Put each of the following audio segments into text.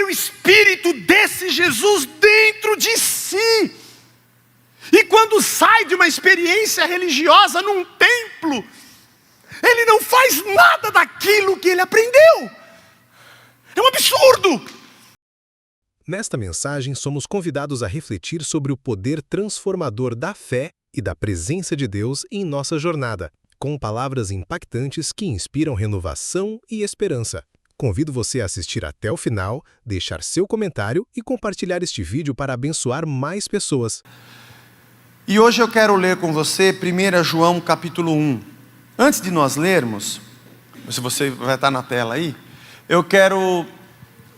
o Espírito desse Jesus dentro de si. E quando sai de uma experiência religiosa num templo, ele não faz nada daquilo que ele aprendeu. É um absurdo. Nesta mensagem, somos convidados a refletir sobre o poder transformador da fé e da presença de Deus em nossa jornada, com palavras impactantes que inspiram renovação e esperança. Convido você a assistir até o final, deixar seu comentário e compartilhar este vídeo para abençoar mais pessoas. E hoje eu quero ler com você 1 João capítulo 1. Antes de nós lermos, se você vai estar na tela aí, eu quero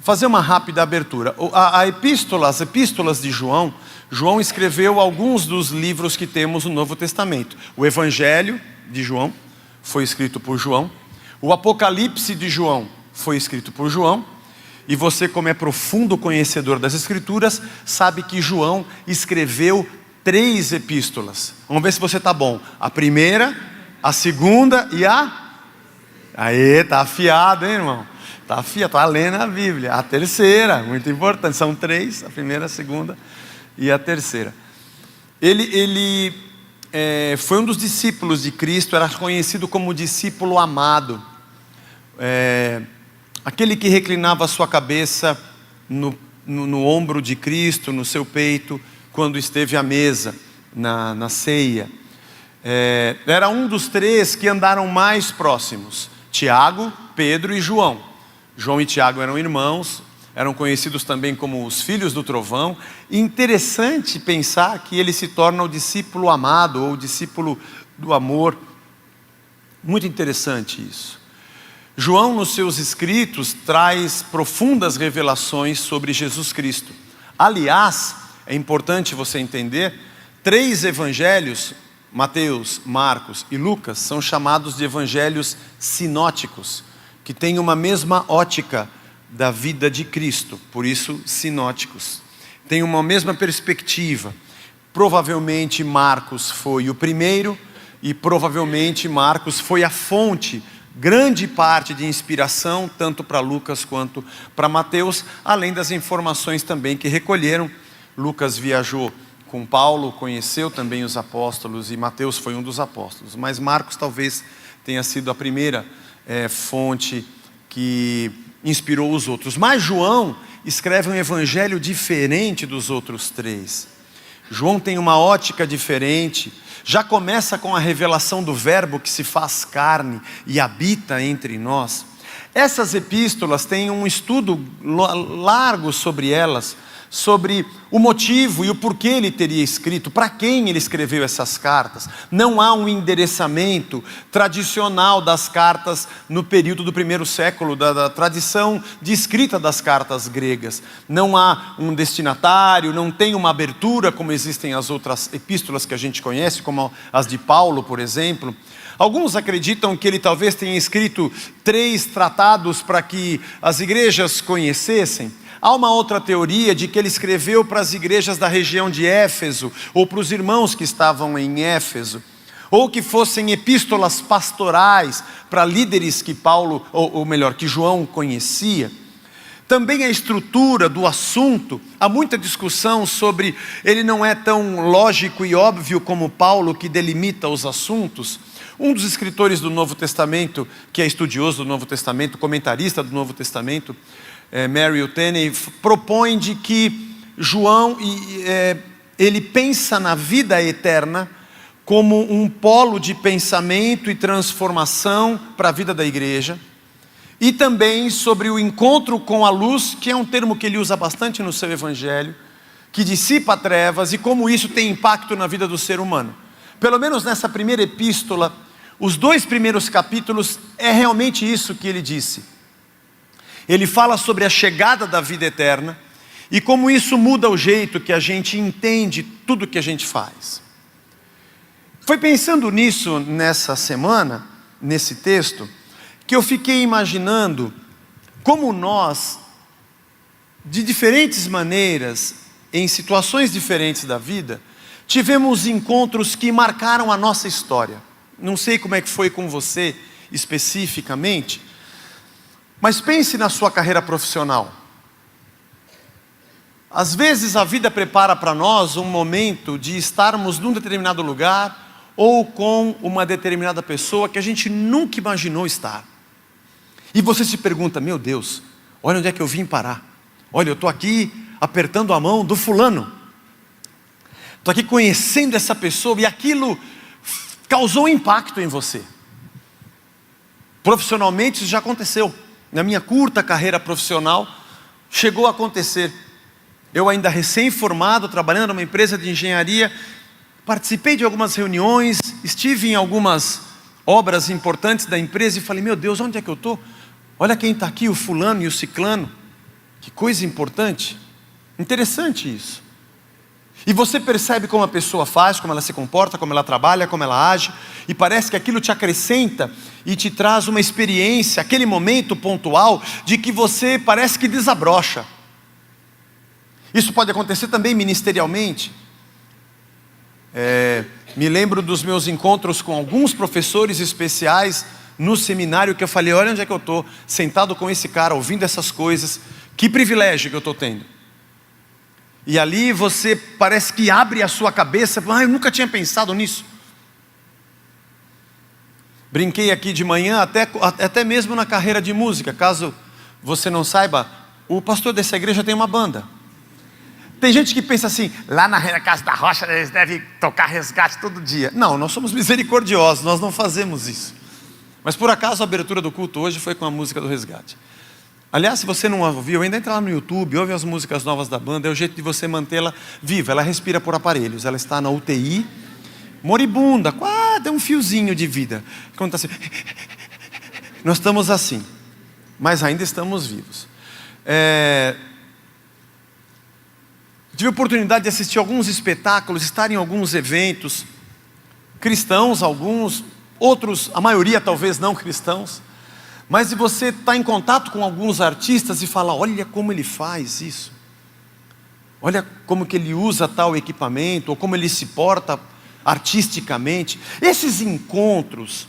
fazer uma rápida abertura. As epístolas de João, João escreveu alguns dos livros que temos no Novo Testamento. O Evangelho de João foi escrito por João. O Apocalipse de João foi escrito por João. E você, como é profundo conhecedor das Escrituras, sabe que João escreveu 3 epístolas. Vamos ver se você está bom. A primeira, a segunda e a... Aê, tá afiado, hein, irmão? Tá afiado, tá lendo a Bíblia. A terceira, muito importante. São 3, a primeira, a segunda e a terceira. Ele foi um dos discípulos de Cristo, era conhecido como discípulo amado. Aquele que reclinava a sua cabeça no ombro de Cristo, no seu peito, quando esteve à mesa, na ceia. Era um dos 3 que andaram mais próximos: Tiago, Pedro e João. João e Tiago eram irmãos, eram conhecidos também como os filhos do trovão. E interessante pensar que ele se torna o discípulo amado, ou o discípulo do amor. Muito interessante isso. João, nos seus escritos, traz profundas revelações sobre Jesus Cristo. Aliás, é importante você entender, 3 evangelhos, Mateus, Marcos e Lucas, são chamados de evangelhos sinóticos, que têm uma mesma ótica da vida de Cristo, por isso sinóticos. Tem uma mesma perspectiva. Provavelmente Marcos foi o primeiro, e provavelmente Marcos foi a fonte, grande parte de inspiração, tanto para Lucas quanto para Mateus, além das informações também que recolheram. Lucas viajou com Paulo, conheceu também os apóstolos, e Mateus foi um dos apóstolos. Mas Marcos talvez tenha sido a primeira fonte que inspirou os outros. Mas João escreve um evangelho diferente dos outros 3. João tem uma ótica diferente. Já começa com a revelação do verbo que se faz carne e habita entre nós. Essas epístolas têm um estudo largo sobre elas, sobre o motivo e o porquê ele teria escrito, para quem ele escreveu essas cartas. Não há um endereçamento tradicional das cartas no período do 1º século, da tradição de escrita das cartas gregas. Não há um destinatário, não tem uma abertura como existem as outras epístolas que a gente conhece, como as de Paulo, por exemplo. Alguns acreditam que ele talvez tenha escrito 3 tratados para que as igrejas conhecessem. Há uma outra teoria de que ele escreveu para as igrejas da região de Éfeso, ou para os irmãos que estavam em Éfeso, ou que fossem epístolas pastorais para líderes que Paulo, ou melhor, que João conhecia. Também a estrutura do assunto, há muita discussão sobre, ele não é tão lógico e óbvio como Paulo, que delimita os assuntos. Um dos escritores do Novo Testamento, que é estudioso do Novo Testamento, comentarista do Novo Testamento, Mary Tenney, propõe de que João, ele pensa na vida eterna como um polo de pensamento e transformação para a vida da igreja, e também sobre o encontro com a luz, que é um termo que ele usa bastante no seu evangelho, que dissipa trevas, e como isso tem impacto na vida do ser humano. Pelo menos nessa primeira epístola, os 2 primeiros capítulos, é realmente isso que ele disse. Ele fala sobre a chegada da vida eterna e como isso muda o jeito que a gente entende tudo que a gente faz. Foi pensando nisso nessa semana, nesse texto, que eu fiquei imaginando como nós, de diferentes maneiras, em situações diferentes da vida, tivemos encontros que marcaram a nossa história. Não sei como é que foi com você especificamente, mas pense na sua carreira profissional. Às vezes a vida prepara para nós um momento de estarmos num determinado lugar ou com uma determinada pessoa que a gente nunca imaginou estar. E você se pergunta, meu Deus, olha onde é que eu vim parar. Olha, eu estou aqui apertando a mão do fulano. Estou aqui conhecendo essa pessoa e aquilo causou um impacto em você. Profissionalmente isso já aconteceu. Na minha curta carreira profissional, chegou a acontecer. Eu ainda recém-formado, trabalhando numa empresa de engenharia, participei de algumas reuniões, estive em algumas obras importantes da empresa e falei, meu Deus, onde é que eu estou? Olha quem está aqui, o fulano e o ciclano. Que coisa importante. Interessante isso. E você percebe como a pessoa faz, como ela se comporta, como ela trabalha, como ela age, e parece que aquilo te acrescenta e te traz uma experiência, aquele momento pontual de que você parece que desabrocha. Isso pode acontecer também ministerialmente. Me lembro dos meus encontros com alguns professores especiais no seminário que eu falei, olha onde é que eu estou, sentado com esse cara, ouvindo essas coisas, que privilégio que eu estou tendo. E ali você parece que abre a sua cabeça, eu nunca tinha pensado nisso. Brinquei aqui de manhã, até mesmo na carreira de música, caso você não saiba, o pastor dessa igreja tem uma banda. Tem gente que pensa assim, lá na Casa da Rocha eles devem tocar Resgate todo dia. Não, nós somos misericordiosos, nós não fazemos isso. Mas por acaso a abertura do culto hoje foi com a música do Resgate. Aliás, se você não ouviu, ainda entra lá no YouTube, ouve as músicas novas da banda, é o jeito de você mantê-la viva. Ela respira por aparelhos, ela está na UTI, moribunda, tem um fiozinho de vida. Quando está assim, nós estamos assim, mas ainda estamos vivos. Tive a oportunidade de assistir alguns espetáculos, estar em alguns eventos, cristãos, alguns, outros, a maioria talvez não cristãos. Mas se você está em contato com alguns artistas e fala, olha como ele faz isso, olha como que ele usa tal equipamento, ou como ele se porta artisticamente. Esses encontros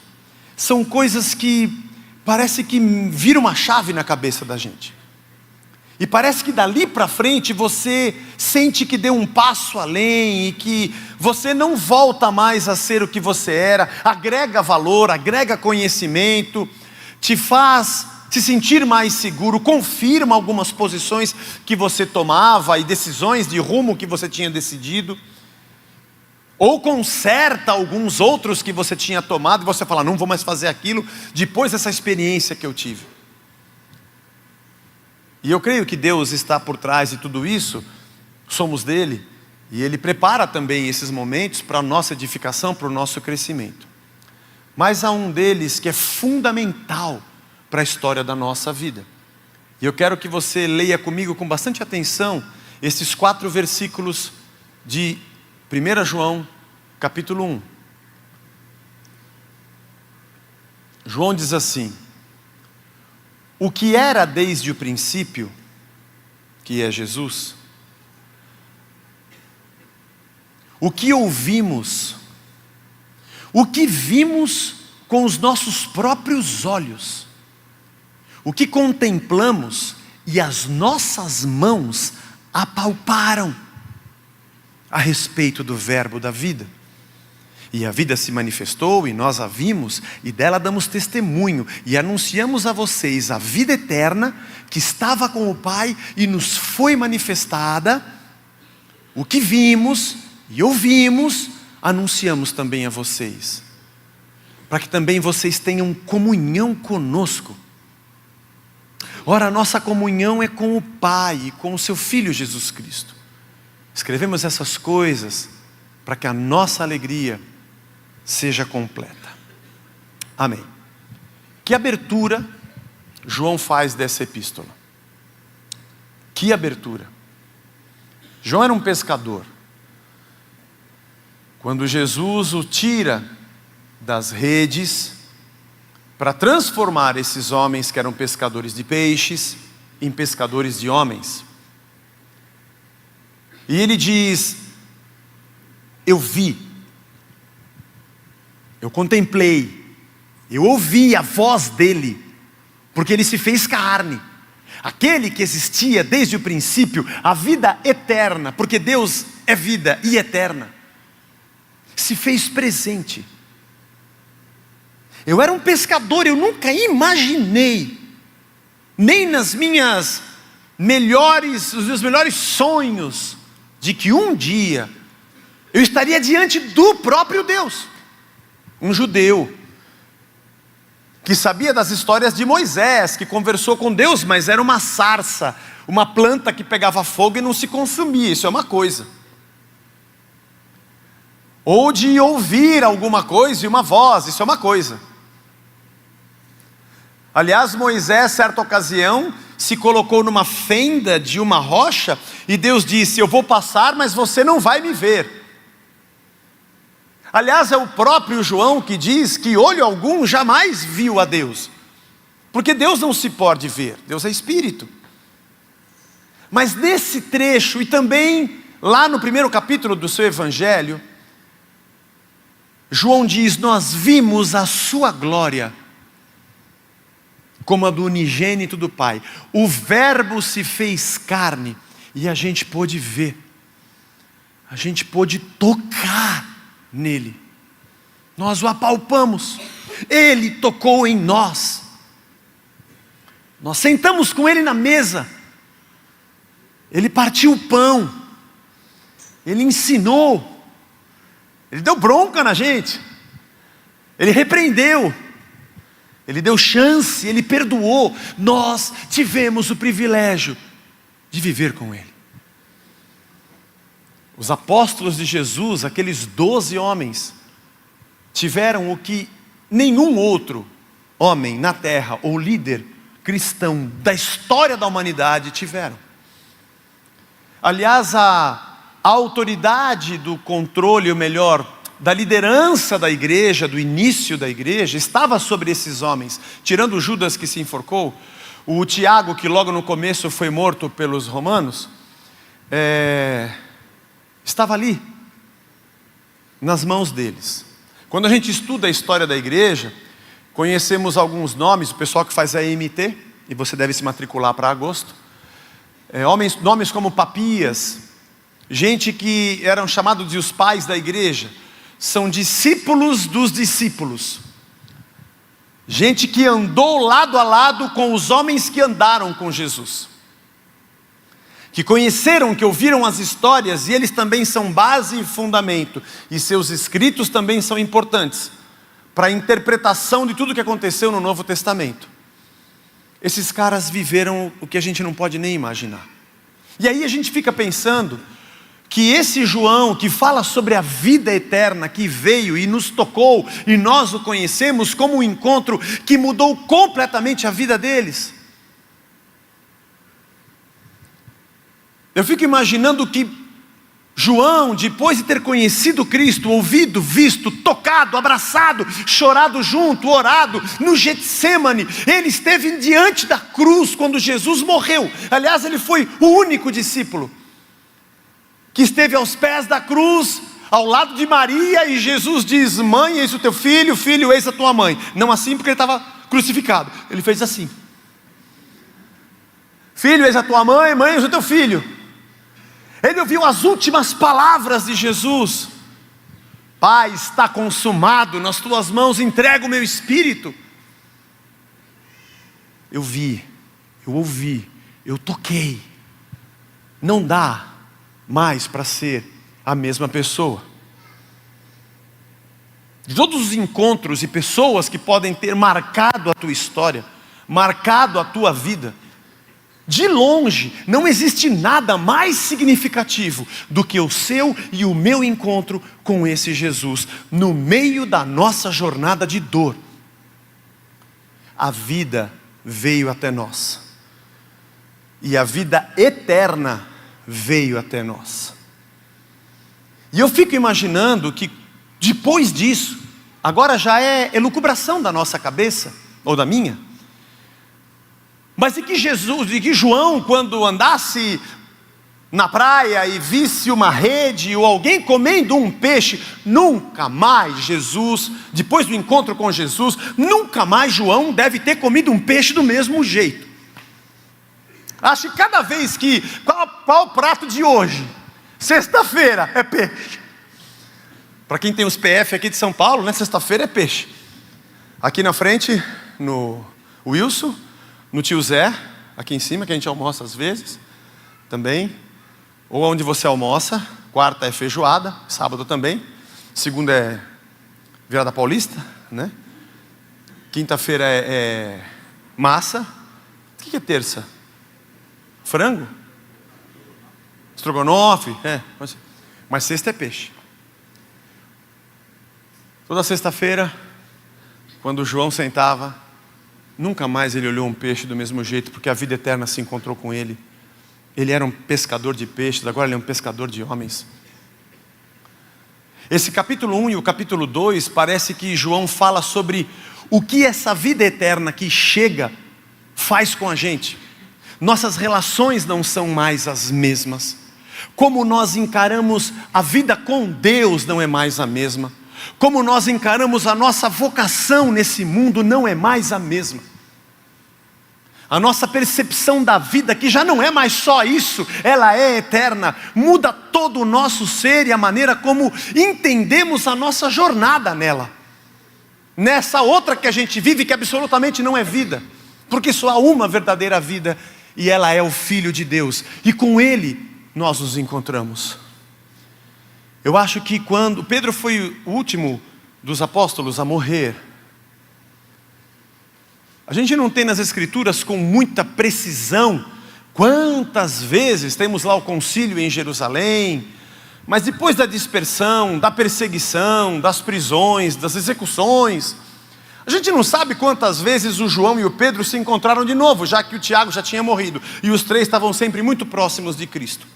são coisas que parece que viram uma chave na cabeça da gente. E parece que dali para frente você sente que deu um passo além e que você não volta mais a ser o que você era, agrega valor, agrega conhecimento, te faz se sentir mais seguro, confirma algumas posições que você tomava e decisões de rumo que você tinha decidido, ou conserta alguns outros que você tinha tomado e você fala, não vou mais fazer aquilo depois dessa experiência que eu tive. E eu creio que Deus está por trás de tudo isso, somos dele, e Ele prepara também esses momentos para a nossa edificação, para o nosso crescimento. Mas há um deles que é fundamental para a história da nossa vida. E eu quero que você leia comigo com bastante atenção esses 4 versículos de 1 João, capítulo 1. João diz assim, o que era desde o princípio, que é Jesus, o que ouvimos, o que vimos com os nossos próprios olhos, o que contemplamos e as nossas mãos apalparam a respeito do verbo da vida. E a vida se manifestou e nós a vimos e dela damos testemunho e anunciamos a vocês a vida eterna que estava com o Pai e nos foi manifestada. O que vimos e ouvimos, anunciamos também a vocês, para que também vocês tenham comunhão conosco. Ora, a nossa comunhão é com o Pai e com o seu Filho Jesus Cristo. Escrevemos essas coisas para que a nossa alegria seja completa. Amém. Que abertura João faz dessa epístola? Que abertura! João era um pescador. Quando Jesus o tira das redes para transformar esses homens que eram pescadores de peixes em pescadores de homens. E ele diz, eu vi, eu contemplei, eu ouvi a voz dele, porque ele se fez carne. aquele que existia desde o princípio, a vida eterna, porque Deus é vida e eterna, se fez presente. Eu era um pescador, eu nunca imaginei, nem nos meus melhores sonhos, de que um dia eu estaria diante do próprio Deus. Um judeu que sabia das histórias de Moisés, que conversou com Deus, mas era uma sarça, uma planta que pegava fogo e não se consumia, isso é uma coisa. Ou de ouvir alguma coisa e uma voz, isso é uma coisa. Aliás, Moisés, certa ocasião, se colocou numa fenda de uma rocha, e Deus disse: eu vou passar, mas você não vai me ver. Aliás, é o próprio João que diz que olho algum jamais viu a Deus, porque Deus não se pode ver, Deus é Espírito. Mas nesse trecho, e também lá no primeiro capítulo do seu Evangelho, João diz: nós vimos a sua glória, como a do unigênito do Pai. O Verbo se fez carne, e a gente pôde ver, a gente pôde tocar nele, nós o apalpamos, ele tocou em nós, nós sentamos com ele na mesa, ele partiu o pão, ele ensinou, ele deu bronca na gente, ele repreendeu, ele deu chance, ele perdoou. Nós tivemos o privilégio de viver com ele. Os apóstolos de Jesus, aqueles 12 homens, tiveram o que nenhum outro homem na terra, ou líder cristão da história da humanidade tiveram. Aliás, a autoridade do controle, ou melhor, da liderança da igreja, do início da igreja, estava sobre esses homens. Tirando o Judas que se enforcou, o Tiago, que logo no começo foi morto pelos romanos, estava ali, nas mãos deles. Quando a gente estuda a história da igreja, conhecemos alguns nomes, o pessoal que faz a EMT, e você deve se matricular para agosto, nomes como Papias, gente que eram chamados de os pais da igreja, são discípulos dos discípulos, gente que andou lado a lado com os homens que andaram com Jesus, que conheceram, que ouviram as histórias, e eles também são base e fundamento, e seus escritos também são importantes para a interpretação de tudo que aconteceu no Novo Testamento. Esses caras viveram o que a gente não pode nem imaginar. E aí a gente fica pensando que esse João, que fala sobre a vida eterna, que veio e nos tocou, e nós o conhecemos como um encontro que mudou completamente a vida deles. Eu fico imaginando que João, depois de ter conhecido Cristo, ouvido, visto, tocado, abraçado, chorado junto, orado, no Getsêmani, ele esteve diante da cruz quando Jesus morreu. Aliás, ele foi o único discípulo que esteve aos pés da cruz, ao lado de Maria, e Jesus diz: mãe, eis o teu filho, filho, eis a tua mãe. Não assim, porque ele estava crucificado, ele fez assim: filho, eis a tua mãe, mãe, eis o teu filho. Ele ouviu as últimas palavras de Jesus: Pai, está consumado, nas tuas mãos entrego o meu espírito. Eu vi, eu ouvi, eu toquei. Não dá mais para ser a mesma pessoa. De todos os encontros e pessoas que podem ter marcado a tua história, marcado a tua vida, de longe, não existe nada mais significativo do que o seu e o meu encontro com esse Jesus, no meio da nossa jornada de dor. A vida veio até nós, e a vida eterna veio até nós. E eu fico imaginando que depois disso, agora já é elucubração da nossa cabeça, ou da minha, mas de que João, quando andasse na praia e visse uma rede ou alguém comendo um peixe, nunca mais Jesus, depois do encontro com Jesus, nunca mais João deve ter comido um peixe do mesmo jeito. Acho que cada vez que, qual o prato de hoje? Sexta-feira é peixe. Para quem tem os PF aqui de São Paulo, né? Sexta-feira é peixe. Aqui na frente, no Wilson, no tio Zé, aqui em cima, que a gente almoça às vezes, também. Ou onde você almoça, quarta é feijoada, sábado também. Segunda é virada paulista, né? Quinta-feira é massa. O que é terça? Frango? Estrogonofe? Mas sexta é peixe. Toda sexta-feira, quando o João sentava, nunca mais ele olhou um peixe do mesmo jeito, porque a vida eterna se encontrou com ele. Ele era um pescador de peixes, agora ele é um pescador de homens. Esse capítulo 1 e o capítulo 2, parece que João fala sobre o que essa vida eterna que chega faz com a gente. Nossas relações não são mais as mesmas. Como nós encaramos a vida com Deus não é mais a mesma. Como nós encaramos a nossa vocação nesse mundo não é mais a mesma. A nossa percepção da vida, que já não é mais só isso, ela é eterna, muda todo o nosso ser e a maneira como entendemos a nossa jornada nela. Nessa outra que a gente vive, que absolutamente não é vida, porque só há uma verdadeira vida, e ela é o Filho de Deus, e com Ele nós nos encontramos. Eu acho que quando Pedro foi o último dos apóstolos a morrer, a gente não tem nas escrituras com muita precisão quantas vezes temos lá o concílio em Jerusalém, mas depois da dispersão, da perseguição, das prisões, das execuções, a gente não sabe quantas vezes o João e o Pedro se encontraram de novo, já que o Tiago já tinha morrido, e os três estavam sempre muito próximos de Cristo.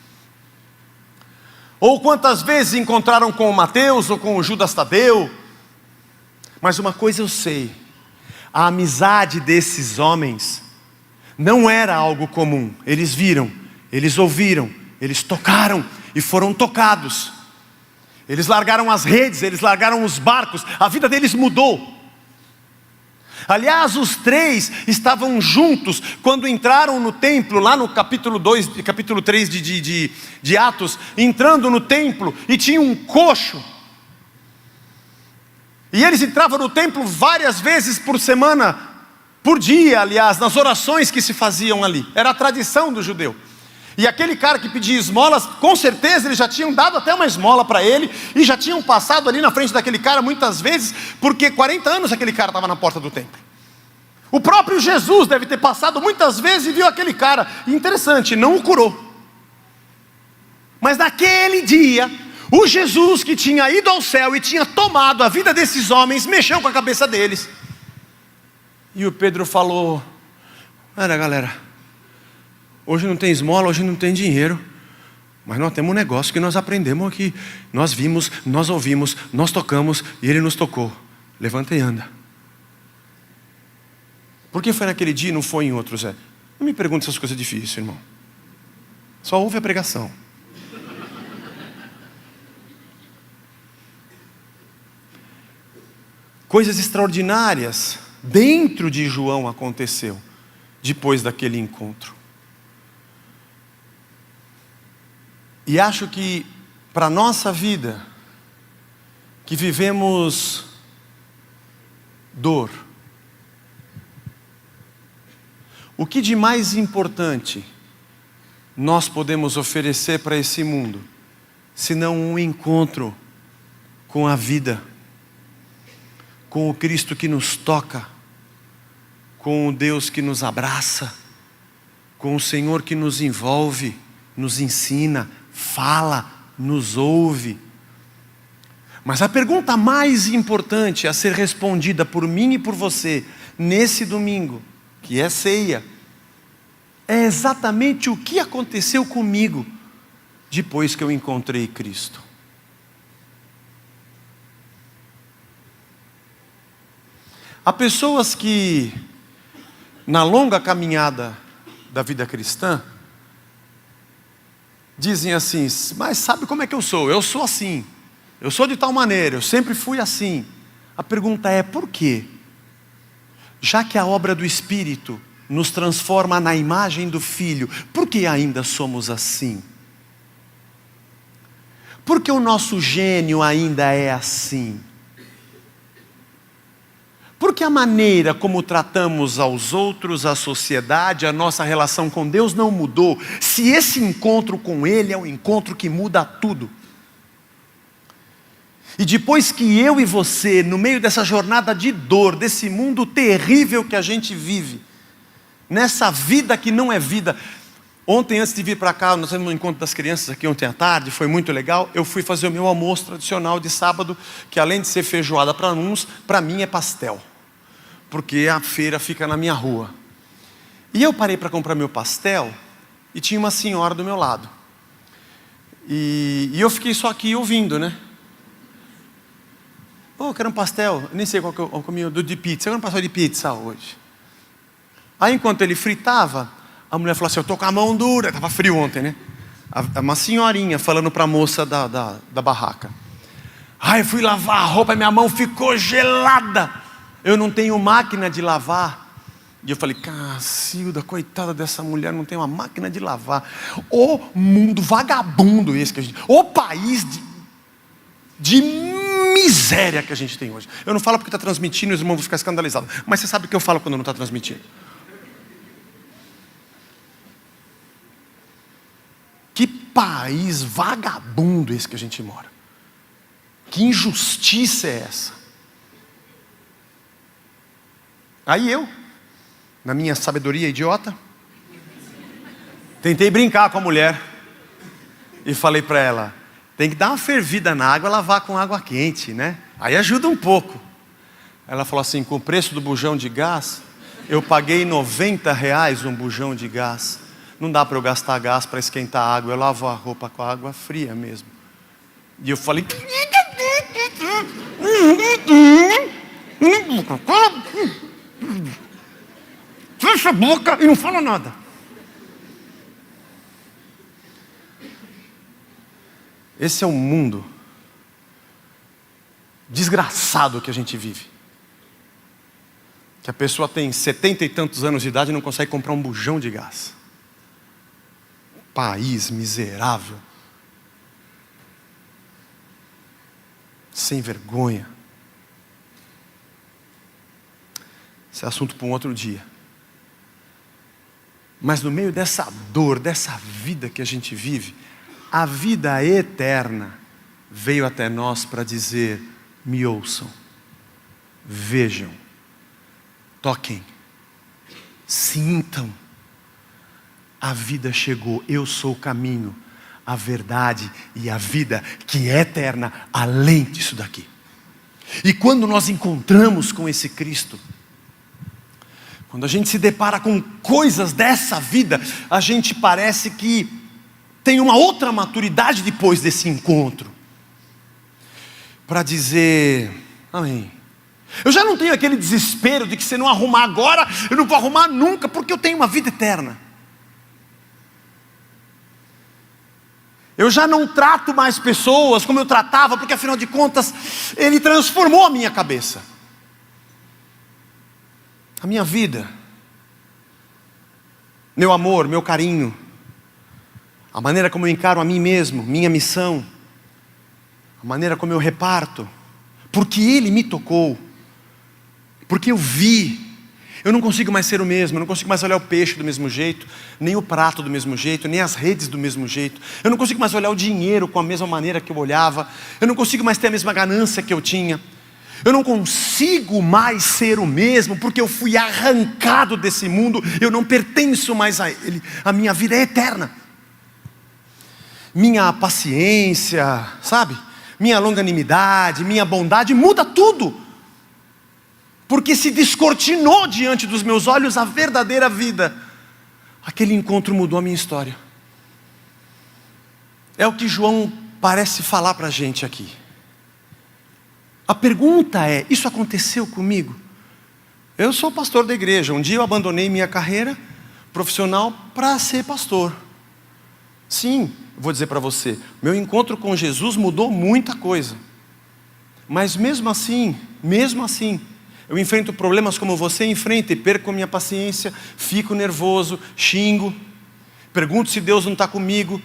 Ou quantas vezes encontraram com o Mateus ou com o Judas Tadeu. Mas uma coisa eu sei, a amizade desses homens não era algo comum. Eles viram, eles ouviram, eles tocaram e foram tocados. Eles largaram as redes, eles largaram os barcos, a vida deles mudou. Aliás, os três estavam juntos quando entraram no templo, lá no capítulo 2, capítulo 3 de Atos, entrando no templo, e tinha um coxo. E eles entravam no templo várias vezes por semana, por dia, aliás, nas orações que se faziam ali. Era a tradição do judeu. E aquele cara que pedia esmolas, com certeza eles já tinham dado até uma esmola para ele, e já tinham passado ali na frente daquele cara muitas vezes, porque 40 anos aquele cara estava na porta do templo. O próprio Jesus deve ter passado muitas vezes e viu aquele cara. Interessante, não o curou. Mas naquele dia, o Jesus que tinha ido ao céu e tinha tomado a vida desses homens, mexeu com a cabeça deles. E o Pedro falou: olha galera, hoje não tem esmola, hoje não tem dinheiro, mas nós temos um negócio que nós aprendemos aqui. Nós vimos, nós ouvimos, nós tocamos e Ele nos tocou. Levanta e anda. Por que foi naquele dia e não foi em outro, Zé? Não me pergunte essas coisas difíceis, irmão. Só ouve a pregação. Coisas extraordinárias dentro de João aconteceu depois daquele encontro. E acho que para a nossa vida, que vivemos dor, o que de mais importante nós podemos oferecer para esse mundo, senão um encontro com a vida, com o Cristo que nos toca, com o Deus que nos abraça, com o Senhor que nos envolve, nos ensina, fala, nos ouve. Mas a pergunta mais importante a ser respondida por mim e por você nesse domingo, que é ceia, é exatamente o que aconteceu comigo depois que eu encontrei Cristo. Há pessoas que, na longa caminhada da vida cristã, dizem assim: mas sabe como é que eu sou? Eu sou assim, eu sou de tal maneira, eu sempre fui assim. A pergunta é: por quê? Já que a obra do Espírito nos transforma na imagem do Filho. Por que ainda somos assim? Porque o nosso gênio ainda é assim. Porque a maneira como tratamos aos outros, a sociedade, a nossa relação com Deus não mudou. Se esse encontro com Ele é um encontro que muda tudo. E depois que eu e você, no meio dessa jornada de dor, desse mundo terrível que a gente vive, nessa vida que não é vida. Ontem, antes de vir para cá, nós tivemos um encontro das crianças aqui ontem à tarde, foi muito legal. Eu fui fazer o meu almoço tradicional de sábado, que além de ser feijoada para uns, para mim é pastel. Porque a feira fica na minha rua. E eu parei para comprar meu pastel, e tinha uma senhora do meu lado. E eu fiquei só aqui ouvindo, né? Eu quero um pastel, eu nem sei qual que eu comi, de pizza. Eu quero um pastel de pizza hoje. Aí enquanto ele fritava, a mulher falou assim, eu estou com a mão dura. Estava frio ontem, né? Uma senhorinha falando para a moça da barraca. Eu fui lavar a roupa e minha mão ficou gelada. Eu não tenho máquina de lavar. E eu falei, Cacilda, coitada dessa mulher, não tem uma máquina de lavar. O mundo vagabundo esse que a gente... O país de miséria que a gente tem hoje. Eu não falo porque está transmitindo e os irmãos vão ficar escandalizados. Mas você sabe o que eu falo quando não está transmitindo. Que país vagabundo esse que a gente mora. Que injustiça é essa? Aí eu, na minha sabedoria idiota, tentei brincar com a mulher. E falei para ela, tem que dar uma fervida na água e lavar com água quente, né? Aí ajuda um pouco. Ela falou assim, com o preço do bujão de gás, eu paguei R$90 um bujão de gás. Não dá para eu gastar gás para esquentar a água, eu lavo a roupa com a água fria mesmo. E eu falei... Fecha a boca e não fala nada. Esse é o mundo desgraçado que a gente vive. Que a pessoa tem 70 e tantos anos de idade e não consegue comprar um bujão de gás. País miserável. Sem vergonha. Esse é assunto para um outro dia. Mas no meio dessa dor, dessa vida que a gente vive, a vida eterna veio até nós para dizer, me ouçam, vejam, toquem, sintam. A vida chegou, eu sou o caminho, a verdade e a vida que é eterna, além disso daqui. E quando nós encontramos com esse Cristo, quando a gente se depara com coisas dessa vida, a gente parece que tem uma outra maturidade depois desse encontro. Para dizer, amém. Eu já não tenho aquele desespero de que se não arrumar agora, eu não vou arrumar nunca, porque eu tenho uma vida eterna. Eu já não trato mais pessoas como eu tratava, porque afinal de contas, Ele transformou a minha cabeça. A minha vida. Meu amor, meu carinho. A maneira como eu encaro a mim mesmo, minha missão. A maneira como eu reparto. Porque Ele me tocou. Porque eu vi. Eu não consigo mais ser o mesmo. Eu não consigo mais olhar o peixe do mesmo jeito. Nem o prato do mesmo jeito. Nem as redes do mesmo jeito. Eu não consigo mais olhar o dinheiro com a mesma maneira que eu olhava. Eu não consigo mais ter a mesma ganância que eu tinha. Eu não consigo mais ser o mesmo, porque eu fui arrancado desse mundo. Eu não pertenço mais a Ele. A minha vida é eterna. Minha paciência, sabe? Minha longanimidade, minha bondade, muda tudo. Porque se descortinou diante dos meus olhos a verdadeira vida. Aquele encontro mudou a minha história. É o que João parece falar para a gente aqui. A pergunta é, isso aconteceu comigo? Eu sou pastor da igreja. Um dia eu abandonei minha carreira profissional para ser pastor. Sim, vou dizer para você, meu encontro com Jesus mudou muita coisa. Mas mesmo assim, Eu enfrento problemas como você enfrenta e perco a minha paciência, fico nervoso, xingo, pergunto se Deus não está comigo,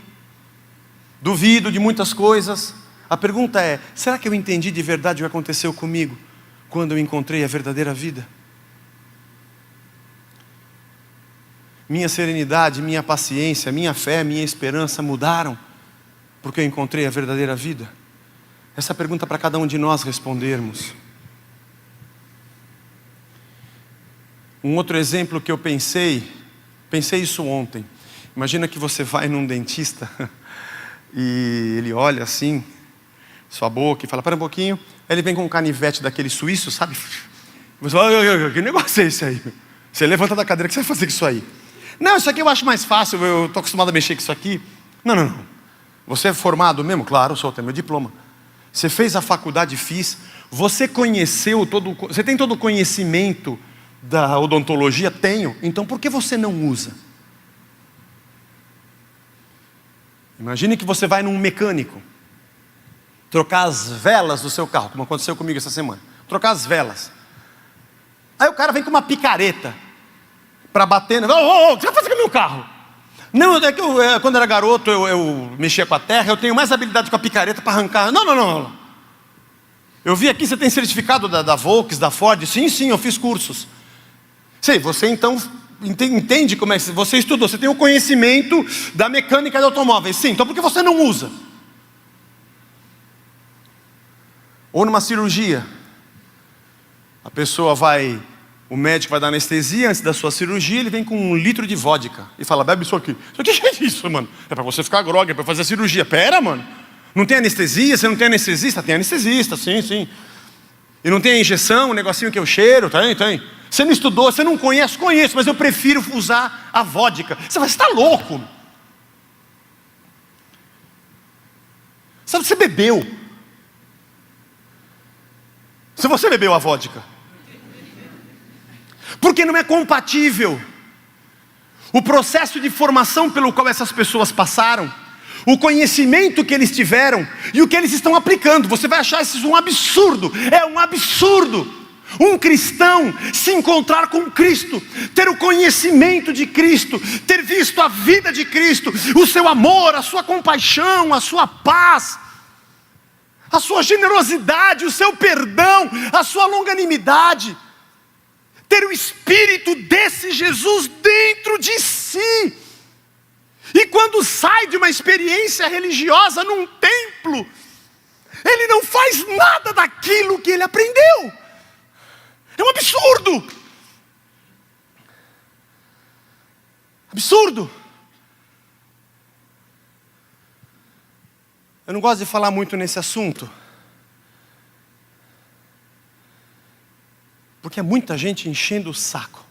duvido de muitas coisas. A pergunta é, será que eu entendi de verdade o que aconteceu comigo quando eu encontrei a verdadeira vida? Minha serenidade, minha paciência, minha fé, minha esperança mudaram porque eu encontrei a verdadeira vida? Essa é a pergunta para cada um de nós respondermos. Um outro exemplo que eu pensei isso ontem. Imagina que você vai num dentista e ele olha assim, sua boca e fala, para um pouquinho. Aí ele vem com um canivete daquele suíço, sabe? Você fala, que negócio é esse aí? Você levanta da cadeira, o que você vai fazer com isso aí? Não, isso aqui eu acho mais fácil, eu estou acostumado a mexer com isso aqui. Não. Você é formado mesmo? Claro, eu sou, tenho meu diploma. Você fez a faculdade, fiz. Você conheceu você tem todo o conhecimento da odontologia? Tenho. Então por que você não usa? Imagine que você vai num mecânico trocar as velas do seu carro, como aconteceu comigo essa semana. Trocar as velas. Aí o cara vem com uma picareta para bater. O que você vai fazer com o meu carro? Não, é que quando era garoto eu mexia com a terra, eu tenho mais habilidade com a picareta para arrancar. Não. Eu vi aqui, você tem certificado da Volks, da Ford? Sim, eu fiz cursos. Sei, você então entende como é que você estudou, você tem o conhecimento da mecânica de automóveis. Sim, então por que você não usa? Ou numa cirurgia, a pessoa o médico vai dar anestesia antes da sua cirurgia, ele vem com 1 litro de vodka e fala, bebe isso aqui. O que é isso, mano? É para você ficar grogue, é para fazer a cirurgia. Pera, mano. Não tem anestesia? Você não tem anestesista? Tem anestesista, sim. E não tem a injeção, o negocinho que eu cheiro? Tem. Você não estudou, você não conhece? Conheço, mas eu prefiro usar a vodka. Você está louco. Sabe, você bebeu. Se você bebeu a vodka. Porque não é compatível o processo de formação pelo qual essas pessoas passaram, o conhecimento que eles tiveram e o que eles estão aplicando. Você vai achar isso um absurdo. É um absurdo um cristão se encontrar com Cristo, ter o conhecimento de Cristo, ter visto a vida de Cristo, o seu amor, a sua compaixão, a sua paz, a sua generosidade, o seu perdão, a sua longanimidade, ter o Espírito desse Jesus dentro de si. E quando sai de uma experiência religiosa num templo, ele não faz nada daquilo que ele aprendeu. É um absurdo. Absurdo. Eu não gosto de falar muito nesse assunto, porque é muita gente enchendo o saco.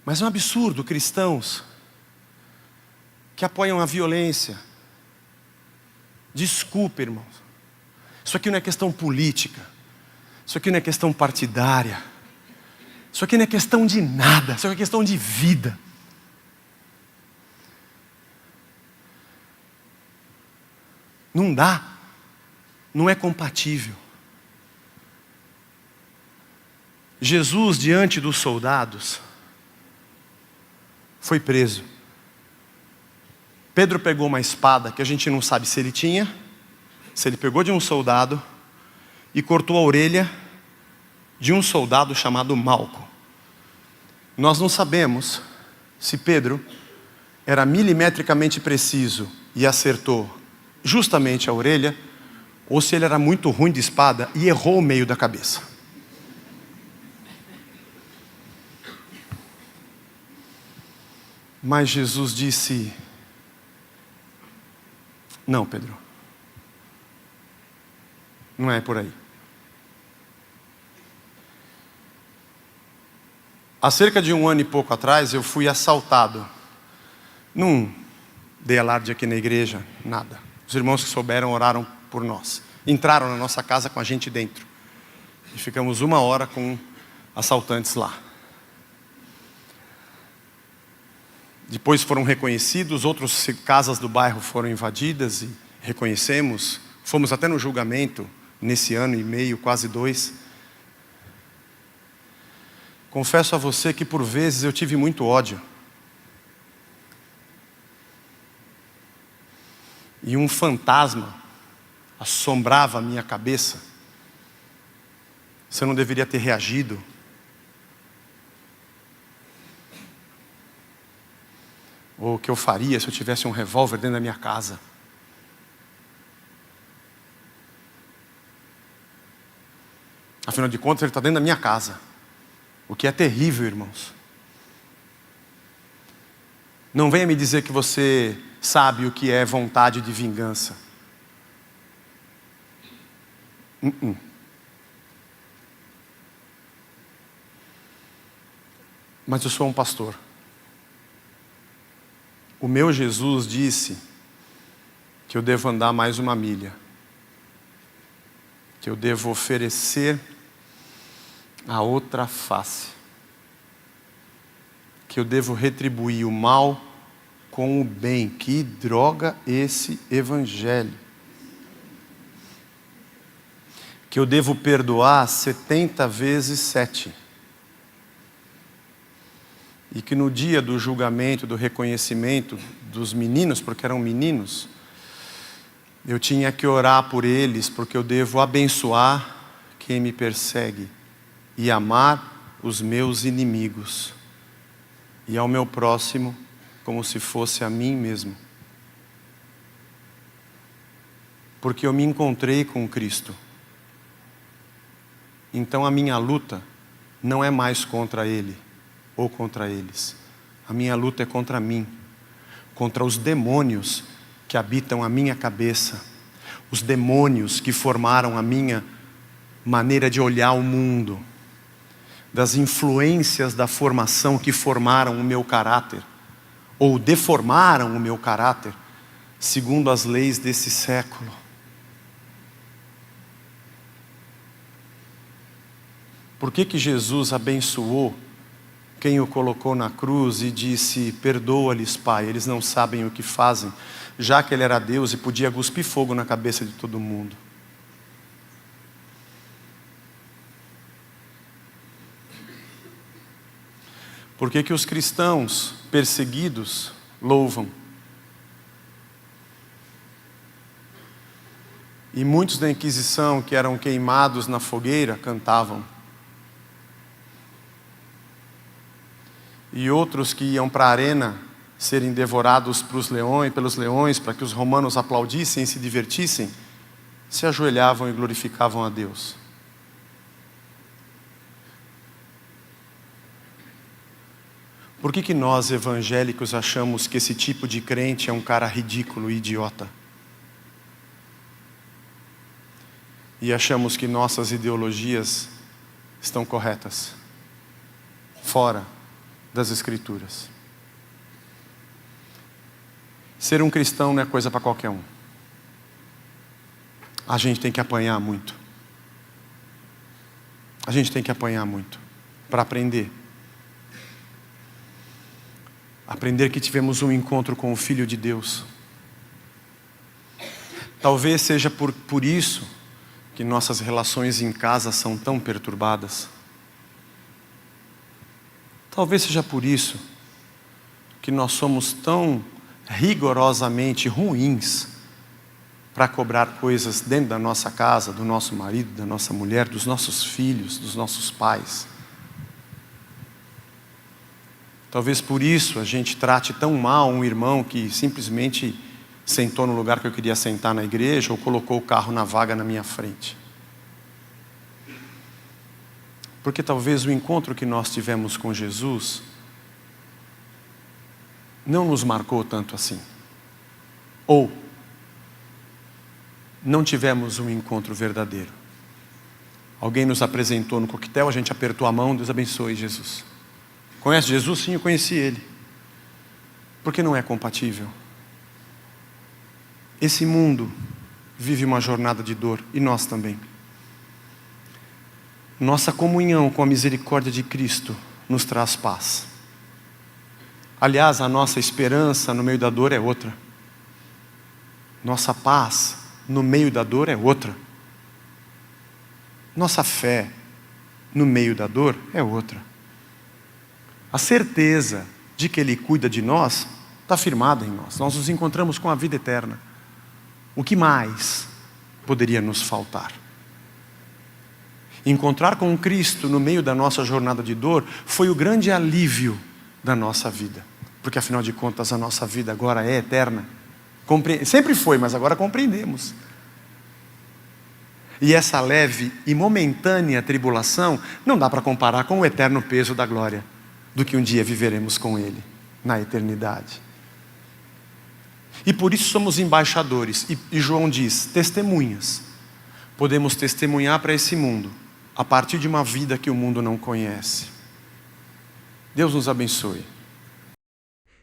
Mas é um absurdo cristãos que apoiam a violência. Desculpe, irmãos. Isso aqui não é questão política. Isso aqui não é questão partidária. Isso aqui não é questão de nada. Isso aqui é questão de vida. Não dá. Não é compatível. Jesus, diante dos soldados, foi preso. Pedro pegou uma espada que a gente não sabe se ele tinha, se ele pegou de um soldado e cortou a orelha de um soldado chamado Malco. Nós não sabemos se Pedro era milimetricamente preciso e acertou justamente a orelha, ou se ele era muito ruim de espada e errou o meio da cabeça. Mas Jesus disse: não, Pedro, não é por aí. Há cerca de 1 ano e pouco atrás eu fui assaltado. Não dei alarde aqui na igreja, nada. Os irmãos que souberam oraram por nós. Entraram na nossa casa com a gente dentro. E ficamos 1 hora com assaltantes lá. Depois foram reconhecidos, outras casas do bairro foram invadidas e reconhecemos. Fomos até no julgamento nesse ano e meio, quase 2. Confesso a você que por vezes eu tive muito ódio. E um fantasma assombrava a minha cabeça. Você não deveria ter reagido. Ou o que eu faria se eu tivesse um revólver dentro da minha casa. Afinal de contas, ele está dentro da minha casa. O que é terrível, irmãos. Não venha me dizer que você sabe o que é vontade de vingança. Mas eu sou um pastor. O meu Jesus disse que eu devo andar mais uma milha. Que eu devo oferecer a outra face. Que eu devo retribuir o mal com o bem. Que droga esse evangelho. Que eu devo perdoar 70 vezes 7. E que no dia do julgamento, do reconhecimento dos meninos, porque eram meninos, eu tinha que orar por eles, porque eu devo abençoar quem me persegue e amar os meus inimigos e ao meu próximo como se fosse a mim mesmo. Porque eu me encontrei com Cristo. Então a minha luta não é mais contra Ele ou contra eles. A minha luta é contra mim, contra os demônios que habitam a minha cabeça, os demônios que formaram a minha maneira de olhar o mundo, das influências da formação que formaram o meu caráter, ou deformaram o meu caráter, segundo as leis desse século. Por que Jesus abençoou quem o colocou na cruz e disse: perdoa-lhes, Pai, eles não sabem o que fazem, já que ele era Deus e podia cuspir fogo na cabeça de todo mundo? Por que os cristãos perseguidos louvam? E muitos da Inquisição que eram queimados na fogueira cantavam. E outros que iam para a arena serem devorados pelos leões, para que os romanos aplaudissem e se divertissem, se ajoelhavam e glorificavam a Deus. Por que nós evangélicos achamos que esse tipo de crente é um cara ridículo e idiota? E achamos que nossas ideologias estão corretas, fora das Escrituras. Ser um cristão não é coisa para qualquer um. A gente tem que apanhar muito. A gente tem que apanhar muito para aprender. Aprender que tivemos um encontro com o Filho de Deus. Talvez seja por isso que nossas relações em casa são tão perturbadas. Talvez seja por isso que nós somos tão rigorosamente ruins para cobrar coisas dentro da nossa casa, do nosso marido, da nossa mulher, dos nossos filhos, dos nossos pais. Talvez por isso a gente trate tão mal um irmão que simplesmente sentou no lugar que eu queria sentar na igreja ou colocou o carro na vaga na minha frente. Porque talvez o encontro que nós tivemos com Jesus não nos marcou tanto assim. Ou não tivemos um encontro verdadeiro. Alguém nos apresentou no coquetel, a gente apertou a mão, Deus abençoe Jesus. Conhece Jesus? Sim, eu conheci Ele. Por que não é compatível? Esse mundo vive uma jornada de dor, e nós também. Nossa comunhão com a misericórdia de Cristo nos traz paz. Aliás, a nossa esperança no meio da dor é outra. Nossa paz no meio da dor é outra. Nossa fé no meio da dor é outra. A certeza de que Ele cuida de nós está firmada em nós. Nós nos encontramos com a vida eterna. O que mais poderia nos faltar? Encontrar com Cristo no meio da nossa jornada de dor foi o grande alívio da nossa vida. Porque afinal de contas a nossa vida agora é eterna. Sempre foi, mas agora compreendemos. E essa leve e momentânea tribulação não dá para comparar com o eterno peso da glória do que um dia viveremos com Ele na eternidade. E por isso somos embaixadores. E João diz, testemunhas. Podemos testemunhar para esse mundo a partir de uma vida que o mundo não conhece. Deus nos abençoe.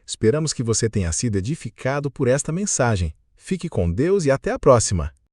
Esperamos que você tenha sido edificado por esta mensagem. Fique com Deus e até a próxima!